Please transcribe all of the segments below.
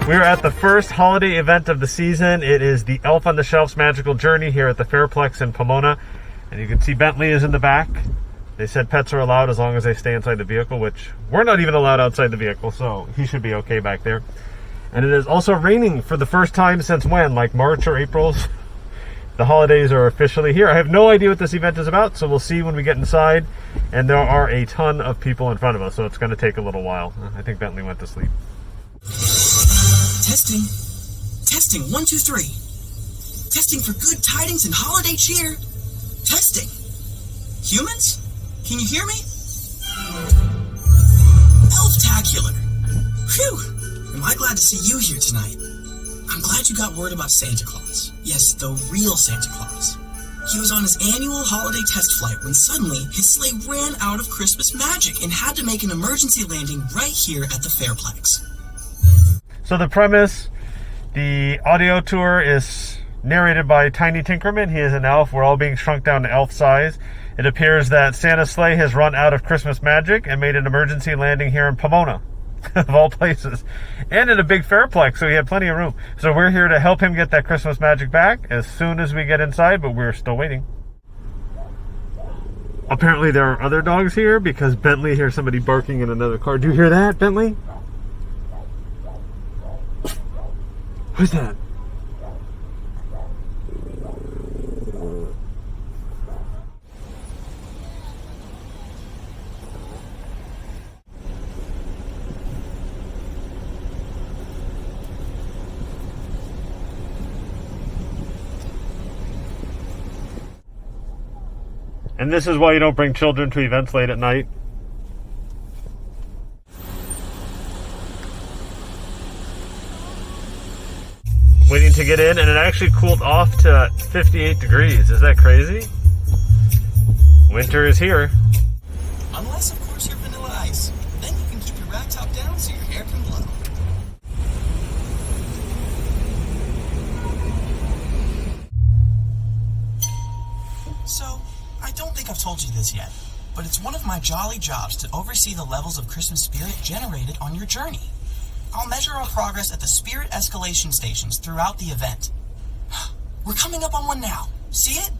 We're at the first holiday event of the season. It is the Elf on the Shelf's Magical Journey here at the Fairplex in Pomona. And you can see Bentley is in the back. They said pets are allowed as long as they stay inside the vehicle, which we're not even allowed outside the vehicle, so he should be okay back there. And it is also raining for the first time since when? Like March or April? The holidays are officially here. I have no idea what this event is about, so we'll see when we get inside. And there are a ton of people in front of us, so it's going to take a little while. I think Bentley went to sleep. Testing. Testing. 1, 2, 3. Testing for good tidings and holiday cheer. Testing. Humans? Can you hear me? Elf-tacular. Phew. Am I glad to see you here tonight. I'm glad you got word about Santa Claus. Yes, the real Santa Claus. He was on his annual holiday test flight when suddenly his sleigh ran out of Christmas magic and had to make an emergency landing right here at the Fairplex. So the premise, the audio tour is narrated by Tiny Tinkerman. He is an elf. We're all being shrunk down to elf size. It appears that Santa's sleigh has run out of Christmas magic and made an emergency landing here in Pomona, of all places, and in a big Fairplex, so he had plenty of room. So we're here to help him get that Christmas magic back as soon as we get inside, but we're still waiting. Apparently there are other dogs here because Bentley hears somebody barking in another car. Do you hear that, Bentley? Who's that? And this is why you don't bring children to events late at night. Waiting to get in, and it actually cooled off to 58 degrees. Is that crazy? Winter is here. Unless, of course, you're Vanilla Ice. Then you can keep your rag top down so your hair can blow. So, I don't think I've told you this yet, but it's one of my jolly jobs to oversee the levels of Christmas spirit generated on your journey. I'll measure our progress at the spirit escalation stations throughout the event. We're coming up on one now. See it?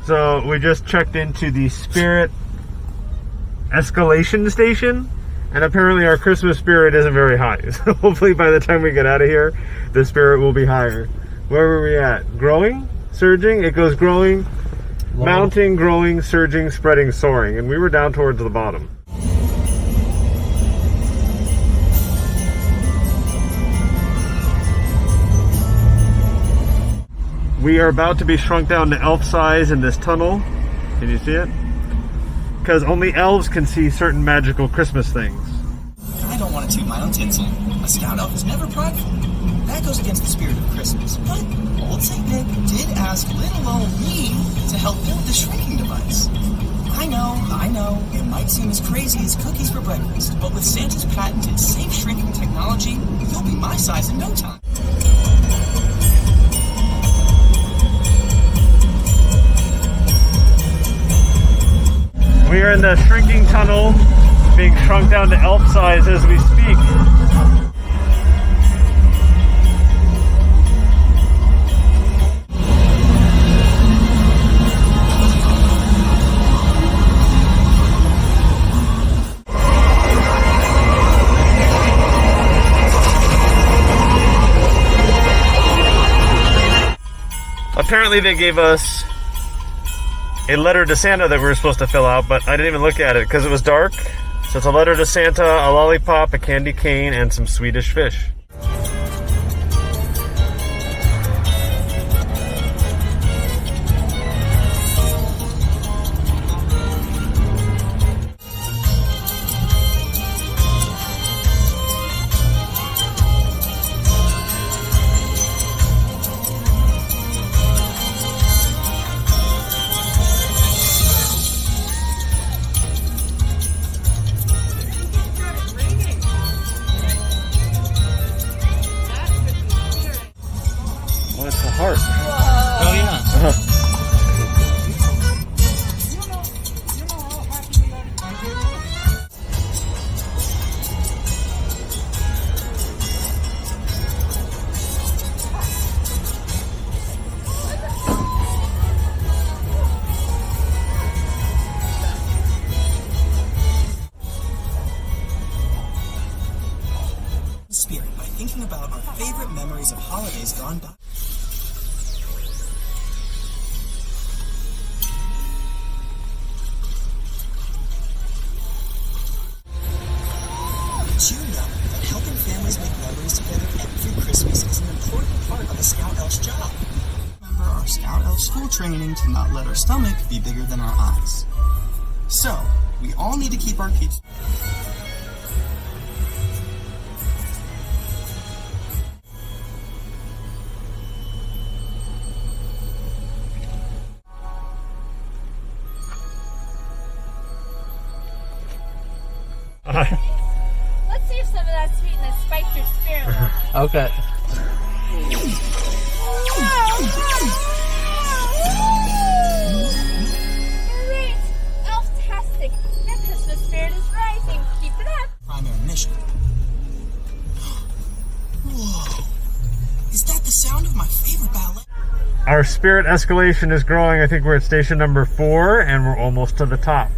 So we just checked into the spirit escalation station, and apparently our Christmas spirit isn't very high. So hopefully by the time we get out of here, the spirit will be higher. Where were we at? Growing? Surging? It goes growing, mounting, growing, surging, spreading, soaring. And we were down towards the bottom. We are about to be shrunk down to elf size in this tunnel. Can you see it? Because only elves can see certain magical Christmas things. I don't want to toot my own tinsel. A scout elf is never prideful. That goes against the spirit of Christmas. But old St. Nick did ask little old me to help build the shrinking device. I know, it might seem as crazy as cookies for breakfast, but with Santa's patented safe shrinking technology, you'll be my size in no time. We are in the shrinking tunnel, being shrunk down to elf size as we speak. Apparently they gave us a letter to Santa that we were supposed to fill out, but I didn't even look at it because it was dark. So it's a letter to Santa, a lollipop, a candy cane, and some Swedish fish. thinking about our favorite memories of holidays gone by. Did you know that helping families make memories together every Christmas is an important part of a Scout Elf's job? Remember our Scout Elf school training to not let our stomach be bigger than our eyes. So, we all need to keep our kids... Let's see if some of that sweetness spiked your spirit. Okay. Great! Elf-tastic! Your Christmas spirit is rising. Keep it up. primary mission. Whoa. Is that the sound of my favorite ballet? Our spirit escalation is growing. I think we're at station number 4 and we're almost to the top.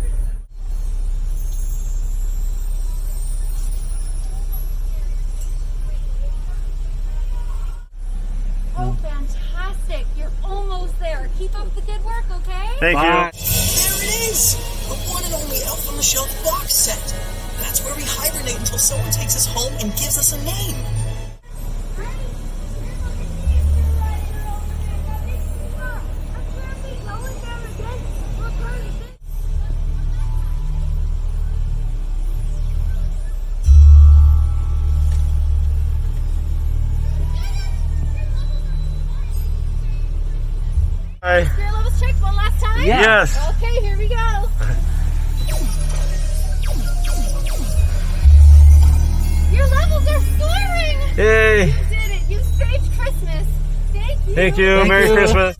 Oh, fantastic! You're almost there. Keep up the good work, okay? Thank Bye. you. There it is! The one and only Elf on the Shelf box set. That's where we hibernate until someone takes us home and gives us a name. Hi. Spirit levels checked one last time? Yeah. Yes. Okay, here we go. Your levels are soaring! Yay. You did it! You saved Christmas! Thank you! Thank you. Thank Merry you. Christmas.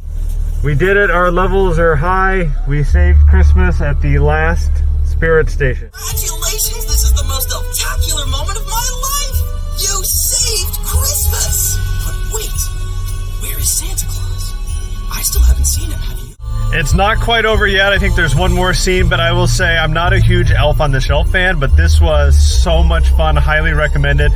We did it. Our levels are high. We saved Christmas at the last spirit station. Congratulations! This is the most spectacular moment of my life! You saved Christmas! But wait, where is Santa Claus? I still haven't seen him, have you? It's not quite over yet. I think there's one more scene, but I will say I'm not a huge Elf on the Shelf fan, but this was so much fun. Highly recommended.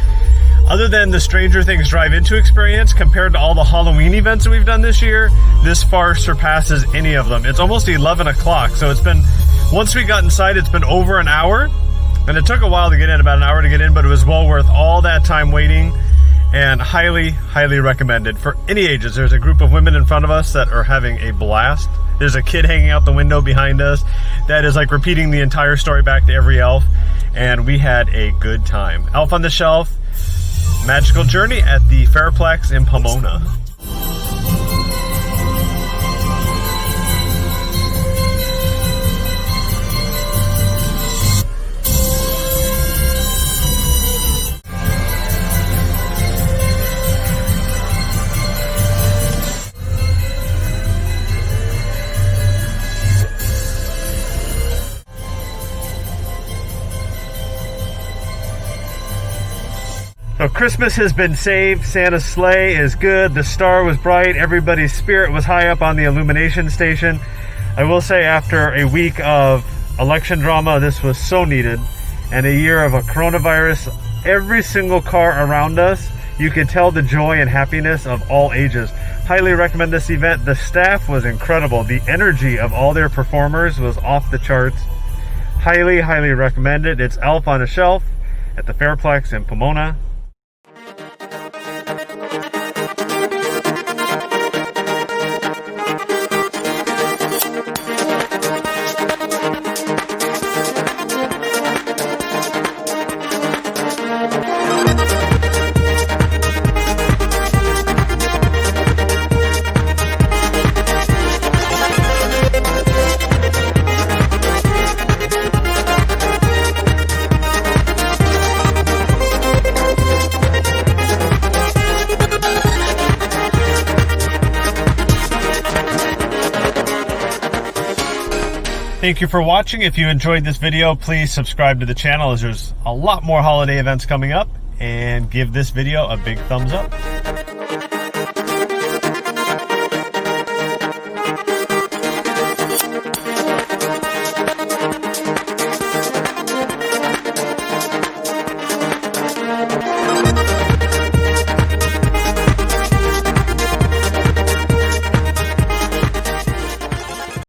Other than the Stranger Things drive-into experience, compared to all the Halloween events that we've done this year, this far surpasses any of them. It's almost 11 o'clock, so it's been, once we got inside, it's been over an hour, and it took a while to get in, about an hour to get in, but it was well worth all that time waiting, and highly, highly recommended for any ages. There's a group of women in front of us that are having a blast. There's a kid hanging out the window behind us that is like repeating the entire story back to every elf, and we had a good time. Elf on the Shelf, Magical Journey at the Fairplex in Pomona. So Christmas has been saved. Santa's sleigh is good. The star was bright. Everybody's spirit was high up on the illumination station. I will say, after a week of election drama, this was so needed. And a year of a coronavirus, every single car around us, you could tell the joy and happiness of all ages. Highly recommend this event. The staff was incredible. The energy of all their performers was off the charts. Highly, highly recommend it. It's Elf on a Shelf at the Fairplex in Pomona. Thank you for watching. If you enjoyed this video, please subscribe to the channel, as there's a lot more holiday events coming up, and give this video a big thumbs up.